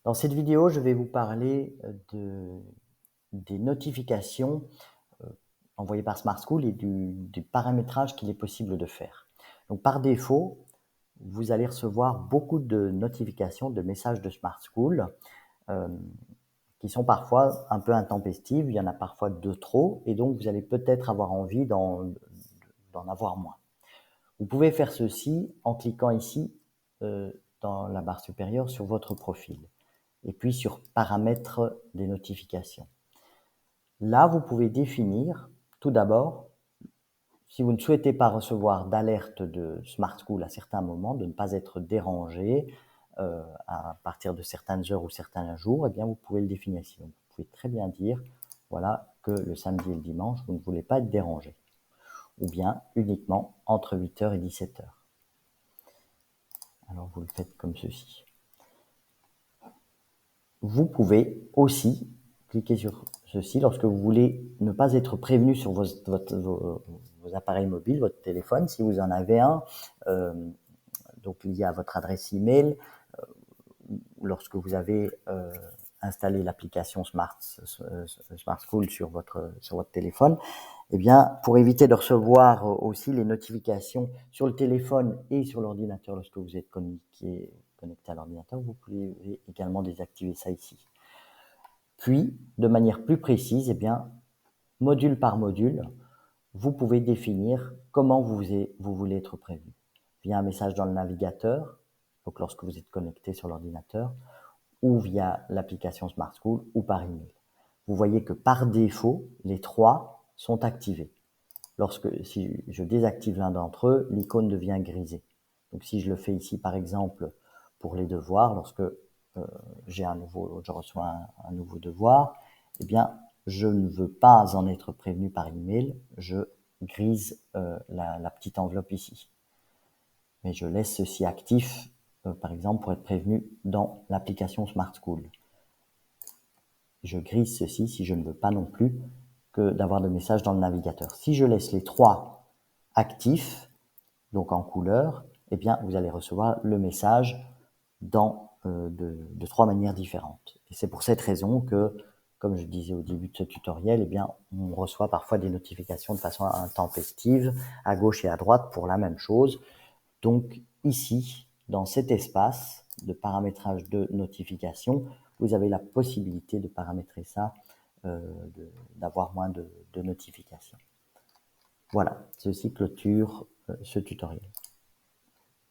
Dans cette vidéo, je vais vous parler des notifications envoyées par Smart School et du paramétrage qu'il est possible de faire. Donc, par défaut, vous allez recevoir beaucoup de notifications, de messages de Smart School qui sont parfois un peu intempestives. Il y en a parfois de trop et donc vous allez peut-être avoir envie d'en avoir moins. Vous pouvez faire ceci en cliquant ici dans la barre supérieure sur votre profil et puis sur paramètres des notifications. Là, vous pouvez définir tout d'abord, si vous ne souhaitez pas recevoir d'alerte de Smart School à certains moments, de ne pas être dérangé à partir de certaines heures ou certains jours, eh bien vous pouvez le définir ici. Donc, vous pouvez très bien dire voilà, que le samedi et le dimanche, vous ne voulez pas être dérangé, ou bien uniquement entre 8h et 17h. Alors vous le faites comme ceci. Vous pouvez aussi cliquer sur ceci lorsque vous voulez ne pas être prévenu sur vos appareils mobiles, votre téléphone, si vous en avez un, donc lié à votre adresse email, lorsque vous avez installé l'application Smart School sur votre téléphone, eh bien, pour éviter de recevoir aussi les notifications sur le téléphone et sur l'ordinateur lorsque vous êtes connecté à l'ordinateur, vous pouvez également désactiver ça ici. Puis, de manière plus précise, eh bien, module par module, vous pouvez définir comment vous voulez être prévenu. Via un message dans le navigateur, donc lorsque vous êtes connecté sur l'ordinateur, ou via l'application Smart School ou par email. Vous voyez que par défaut, les trois sont activés. Si je désactive l'un d'entre eux, l'icône devient grisée. Donc si je le fais ici par exemple pour les devoirs, lorsque je reçois un nouveau devoir, eh bien je ne veux pas en être prévenu par email, je grise la petite enveloppe ici. Mais je laisse ceci actif, par exemple pour être prévenu dans l'application Smart School. Je grise ceci si je ne veux pas non plus que d'avoir de messages dans le navigateur. Si je laisse les trois actifs, donc en couleur, eh bien vous allez recevoir le message de trois manières différentes. Et c'est pour cette raison que, comme je disais au début de ce tutoriel, eh bien on reçoit parfois des notifications de façon intempestive à gauche et à droite pour la même chose. Donc ici, dans cet espace de paramétrage de notification, vous avez la possibilité de paramétrer ça, d'avoir moins de notifications. Voilà, ceci clôture ce tutoriel.